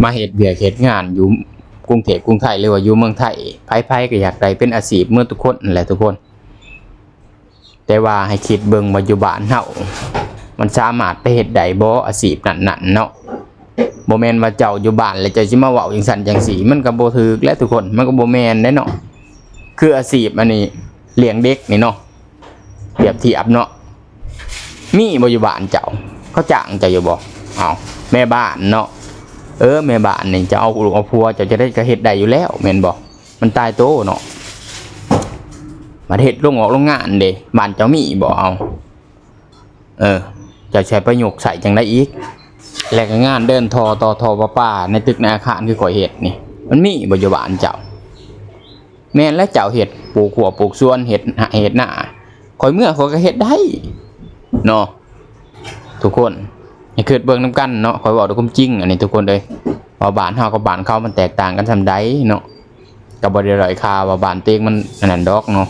มาเฮ็ดเวียกเฮ็ดงานอยู่กรุงเทพกรุงไทยหรือว่าอยู่เมืองไทยไผๆก็อยากได้เป็นอาชีพเมื่อทุกคนนั่นแหละทุกคนแต่ว่าให้คิดเบิ่งว่าอยู่บ้านเฮามันสามารถไปเฮ็ดได้บ่อาชีพนั้นๆเนาะบ่แม่นว่าเจ้าอยู่บ้านแล้วเจ้าสิมาเว้าจังซั่นจังซี่มันก็บ่ถูกและทุกคนมันก็บ่แม่นเด้เนาะคืออาชีพอันนี้เลี้ยงเด็กนี่เนาะเปรียบเทียบเนาะมีบ่อยู่บ้านเจ้าเขาจ้างเจ้าอยู่บ่อ้าวแม่บ้านเนาะแม่บ้านนี่จะเอาลูกเอาผัวเจ้าจะได้ก็เฮ็ดได้อยู่แล้วแม่นบ่มันตายโตเนาะมาเฮ็ดโรงงานเด้บ้านเจ้ามีบ่เอาเจ้าใช้ประโยชน์ใส่จังได๋อีกแล้วก็งานเดินท่อต่อท่อประปาในตึกในอาคารคือข่อยเฮ็ดนี่มันมีบ่อยู่บ้านเจ้าแม่นแล้วเจ้าเฮ็ดปลูกหัวปลูกสวนเฮ็ดหน้าข่อยเมื่อข่อยก็เฮ็ดได้เนาะทุกคนให้คิดเบิ่งนํกันเนาะข่อยเว้าด้วยความจริงอันนี้ทุกคนเอ้ยว่าบ้านเฮากับบ้านเขามันแตกต่างกันส่ำใดเนาะก็บ่ได้ด้อยค่าว่าบ้านเต็งมันอันนั้นดอกเนาะ